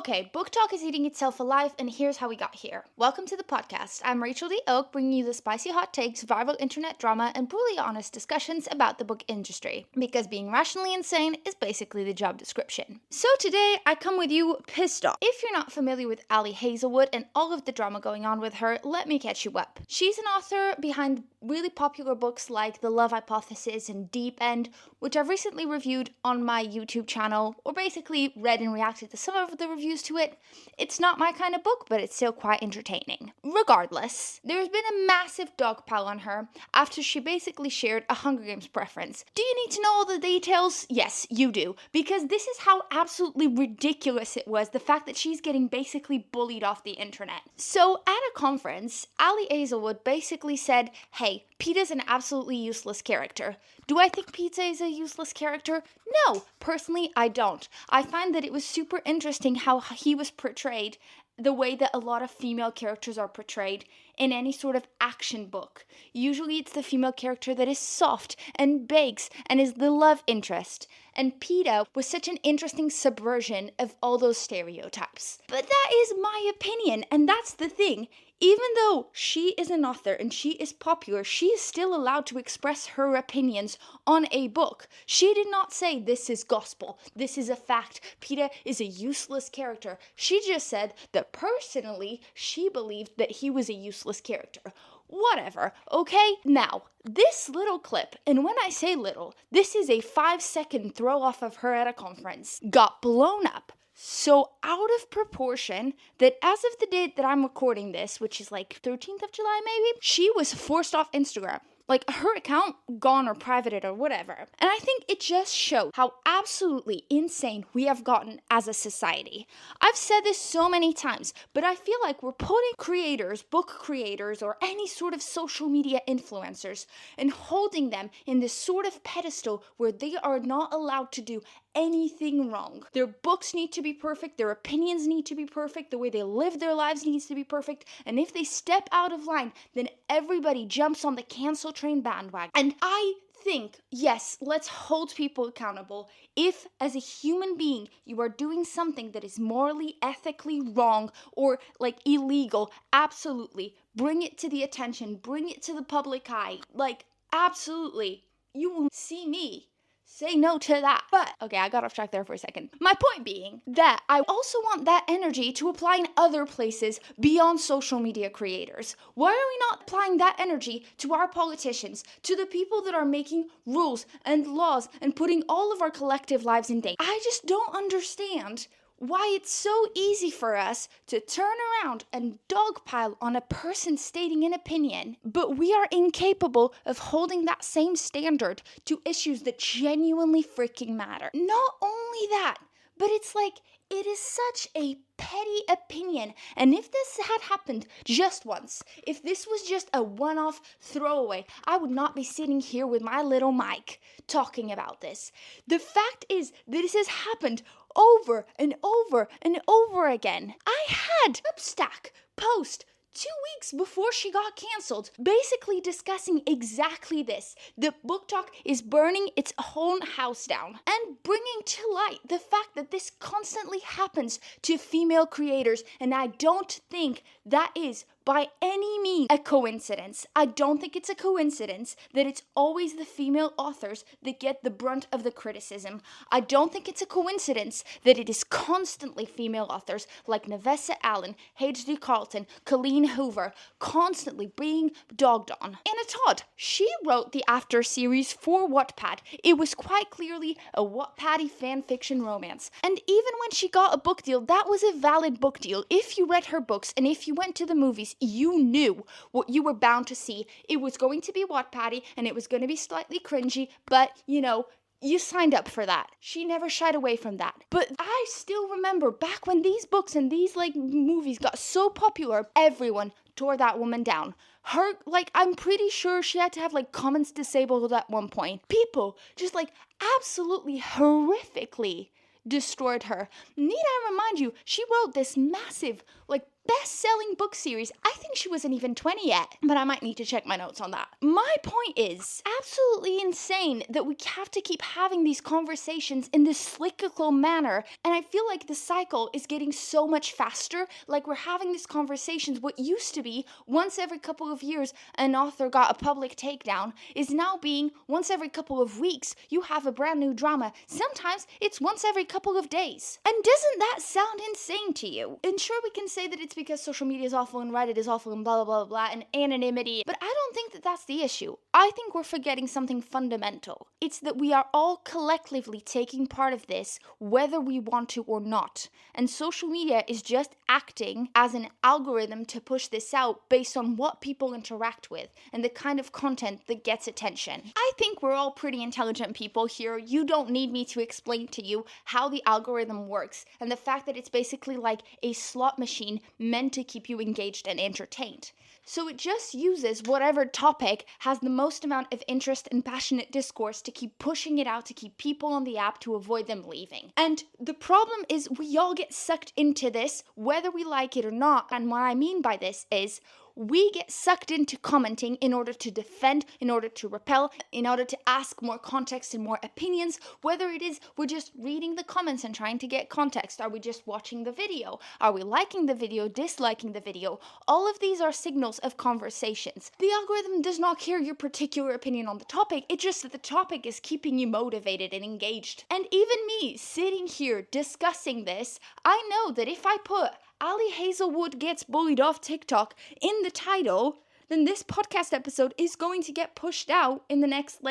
Okay, BookTok is eating itself alive, and here's how we got here. Welcome to the podcast. I'm Rachel D. Oak, bringing you the spicy hot takes, viral internet drama, and brutally honest discussions about the book industry. Because being rationally insane is basically the job description. So today, I come with you pissed off. If you're not familiar with Ali Hazelwood and all of the drama going on with her, let me catch you up. She's an author behind really popular books like The Love Hypothesis and Deep End, which I've recently reviewed on my YouTube channel, or basically read and reacted to some of the reviews to it. It's not my kind of book, but it's still quite entertaining. Regardless, there's been a massive dogpile on her after she basically shared a Hunger Games preference. Do you need to know all the details? Yes, you do, because this is how absolutely ridiculous it was, the fact that she's getting basically bullied off the internet. So at a conference, Ali Hazelwood basically said, hey, Peeta's an absolutely useless character. Do I think Pizza is a useless character? No, personally, I don't. I find that it was super interesting how he was portrayed, the way that a lot of female characters are portrayed in any sort of action book. Usually it's the female character that is soft and bakes and is the love interest. And Peeta was such an interesting subversion of all those stereotypes. But that is my opinion, and that's the thing. Even though she is an author and she is popular, she is still allowed to express her opinions on a book. She did not say, this is gospel, this is a fact, Peeta is a useless character. She just said that personally, she believed that he was a useless character. Whatever, okay? Now, this little clip, and when I say little, this is a 5-second throw off of her at a conference, got blown up so out of proportion that as of the date that I'm recording this, which is like 13th of July maybe, she was forced off Instagram. Like, her account gone or privated or whatever. And I think it just shows how absolutely insane we have gotten as a society. I've said this so many times, but I feel like we're putting creators, book creators, or any sort of social media influencers and holding them in this sort of pedestal where they are not allowed to do anything wrong. Their books need to be perfect, their opinions need to be perfect, the way they live their lives needs to be perfect, and if they step out of line, then everybody jumps on the cancel train bandwagon. And I think, yes, let's hold people accountable. If, as a human being, you are doing something that is morally, ethically wrong or like illegal, absolutely, bring it to the attention, bring it to the public eye. Like, absolutely, you will see me say no to that. But, okay, I got off track there for a second. My point being that I also want that energy to apply in other places beyond social media creators. Why are we not applying that energy to our politicians, to the people that are making rules and laws and putting all of our collective lives in danger? I just don't understand why it's so easy for us to turn around and dogpile on a person stating an opinion, but we are incapable of holding that same standard to issues that genuinely freaking matter. Not only that, but it's like, it is such a petty opinion. And if this had happened just once, if this was just a one-off throwaway, I would not be sitting here with my little mic talking about this. The fact is that this has happened over and over and over again. I had Substack post 2 weeks before she got canceled, basically discussing exactly this. The BookTok is burning its own house down and bringing to light the fact that this constantly happens to female creators, and I don't think that is by any means a coincidence. I don't think it's a coincidence that it's always the female authors that get the brunt of the criticism. I don't think it's a coincidence that it is constantly female authors like Nevessa Allen, H.D. Carlton, Colleen Hoover, constantly being dogged on. Anna Todd, she wrote the After series for Wattpad. It was quite clearly a Wattpad-y fanfiction romance. And even when she got a book deal, that was a valid book deal. If you read her books and if you went to the movies, you knew what you were bound to see. It was going to be Wattpad-y and it was going to be slightly cringy, but, you know, you signed up for that. She never shied away from that. But I still remember back when these books and these, like, movies got so popular, everyone tore that woman down. Her, like, I'm pretty sure she had to have, like, comments disabled at one point. People just, like, absolutely horrifically destroyed her. Need I remind you, she wrote this massive, like, best-selling book series. I think she wasn't even 20 yet, but I might need to check my notes on that. My point is absolutely insane that we have to keep having these conversations in this cyclical manner, and I feel like the cycle is getting so much faster. Like, we're having these conversations. What used to be once every couple of years an author got a public takedown is now being once every couple of weeks you have a brand new drama. Sometimes it's once every couple of days. And doesn't that sound insane to you? And sure, we can say that it's because social media is awful and Reddit is awful and blah blah blah blah and anonymity, but I don't think that that's the issue. I think we're forgetting something fundamental. It's that we are all collectively taking part of this, whether we want to or not. And social media is just acting as an algorithm to push this out based on what people interact with and the kind of content that gets attention. I think we're all pretty intelligent people here. You don't need me to explain to you how the algorithm works and the fact that it's basically like a slot machine meant to keep you engaged and entertained. So it just uses whatever topic has the most amount of interest and passionate discourse to keep pushing it out, to keep people on the app, to avoid them leaving. And the problem is we all get sucked into this, whether we like it or not. And what I mean by this is we get sucked into commenting in order to defend, in order to repel, in order to ask more context and more opinions, whether it is we're just reading the comments and trying to get context. Are we just watching the video? Are we liking the video, disliking the video? All of these are signals of conversations. The algorithm does not care your particular opinion on the topic. It's just that the topic is keeping you motivated and engaged. And even me sitting here discussing this, I know that if I put Ali Hazelwood gets bullied off TikTok in the title, then this podcast episode is going to get pushed out in the next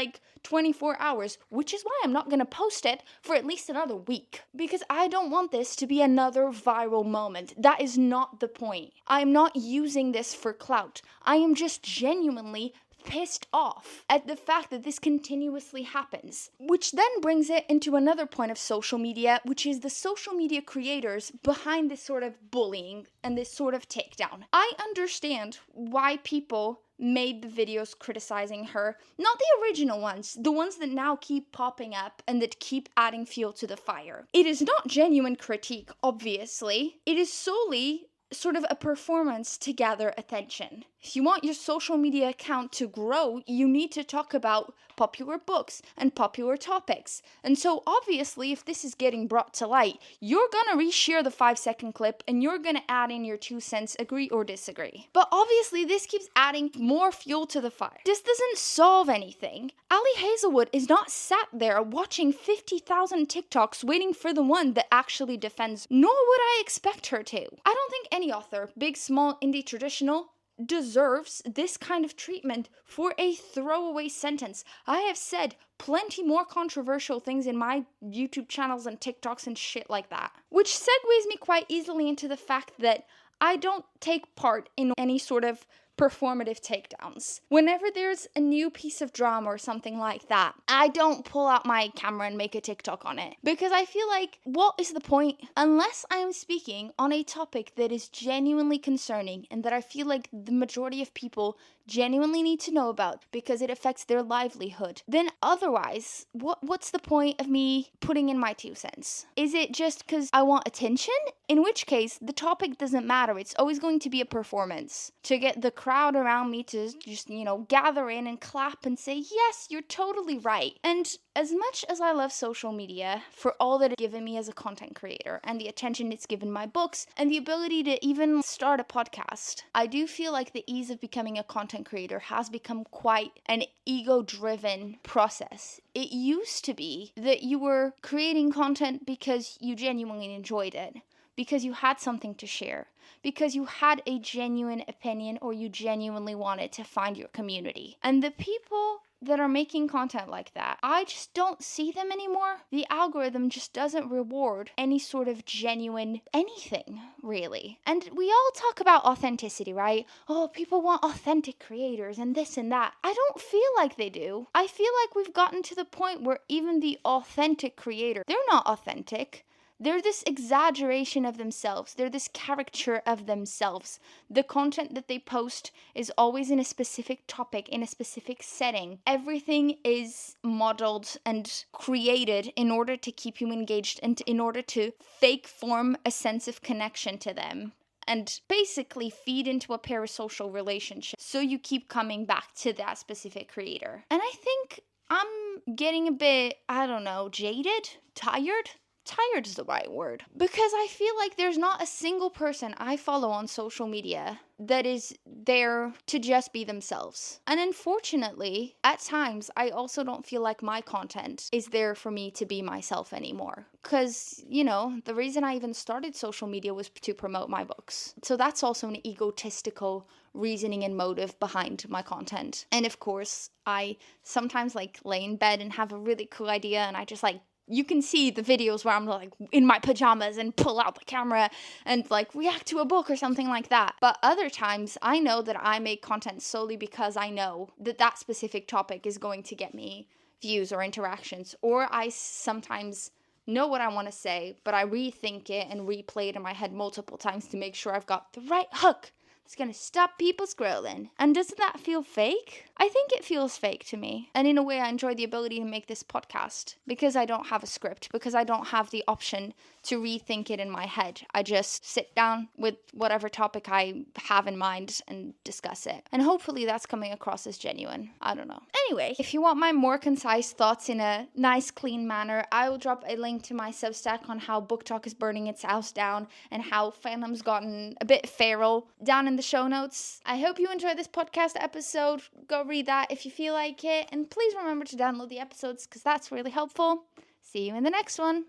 24 hours, which is why I'm not going to post it for at least another week, because I don't want this to be another viral moment. That is not the point. I'm not using this for clout. I am just genuinely pissed off at the fact that this continuously happens. Which then brings it into another point of social media, which is the social media creators behind this sort of bullying and this sort of takedown. I understand why people made the videos criticizing her, not the original ones, the ones that now keep popping up and that keep adding fuel to the fire. It is not genuine critique, obviously. It is solely sort of a performance to gather attention. If you want your social media account to grow, you need to talk about popular books and popular topics. And so obviously, if this is getting brought to light, you're gonna reshare the 5-second clip and you're gonna add in your 2 cents, agree or disagree. But obviously, this keeps adding more fuel to the fire. This doesn't solve anything. Ali Hazelwood is not sat there watching 50,000 TikToks waiting for the one that actually defends, nor would I expect her to. I don't think any author, big, small, indie, traditional, deserves this kind of treatment for a throwaway sentence. I have said plenty more controversial things in my YouTube channels and TikToks and shit like that. Which segues me quite easily into the fact that I don't take part in any sort of performative takedowns. Whenever there's a new piece of drama or something like that, I don't pull out my camera and make a TikTok on it. Because I feel like, what is the point? Unless I am speaking on a topic that is genuinely concerning and that I feel like the majority of people genuinely need to know about because it affects their livelihood, then otherwise, what's the point of me putting in my 2 cents? Is it just because I want attention? In which case, the topic doesn't matter. It's always going to be a performance to get the crowd around me to just, gather in and clap and say, yes, you're totally right. And as much as I love social media for all that it's given me as a content creator and the attention it's given my books and the ability to even start a podcast, I do feel like the ease of becoming a content creator has become quite an ego-driven process. It used to be that you were creating content because you genuinely enjoyed it, because you had something to share, because you had a genuine opinion or you genuinely wanted to find your community. And the people that are making content like that, I just don't see them anymore. The algorithm just doesn't reward any sort of genuine anything, really. And we all talk about authenticity, right? Oh, people want authentic creators and this and that. I don't feel like they do. I feel like we've gotten to the point where even the authentic creator, they're not authentic. They're this exaggeration of themselves. They're this caricature of themselves. The content that they post is always in a specific topic, in a specific setting. Everything is modeled and created in order to keep you engaged and in order to fake form a sense of connection to them. and basically feed into a parasocial relationship. So you keep coming back to that specific creator. And I think I'm getting a bit, jaded, tired. Tired is the right word. Because I feel like there's not a single person I follow on social media that is there to just be themselves. And unfortunately, at times, I also don't feel like my content is there for me to be myself anymore. Because, the reason I even started social media was to promote my books. So that's also an egotistical reasoning and motive behind my content. And of course, I sometimes lay in bed and have a really cool idea, and I just you can see the videos where I'm in my pajamas and pull out the camera and react to a book or something like that. But other times I know that I make content solely because I know that that specific topic is going to get me views or interactions. Or I sometimes know what I want to say, but I rethink it and replay it in my head multiple times to make sure I've got the right hook. It's gonna stop people scrolling. And doesn't that feel fake? I think it feels fake to me. And in a way, I enjoy the ability to make this podcast because I don't have a script, because I don't have the option to rethink it in my head. I just sit down with whatever topic I have in mind and discuss it. And hopefully that's coming across as genuine. I don't know. Anyway, if you want my more concise thoughts in a nice, clean manner, I will drop a link to my Substack on how BookTok is burning its house down and how fandom's gotten a bit feral down in the show notes. I hope you enjoyed this podcast episode. Go read that if you feel like it. And please remember to download the episodes because that's really helpful. See you in the next one.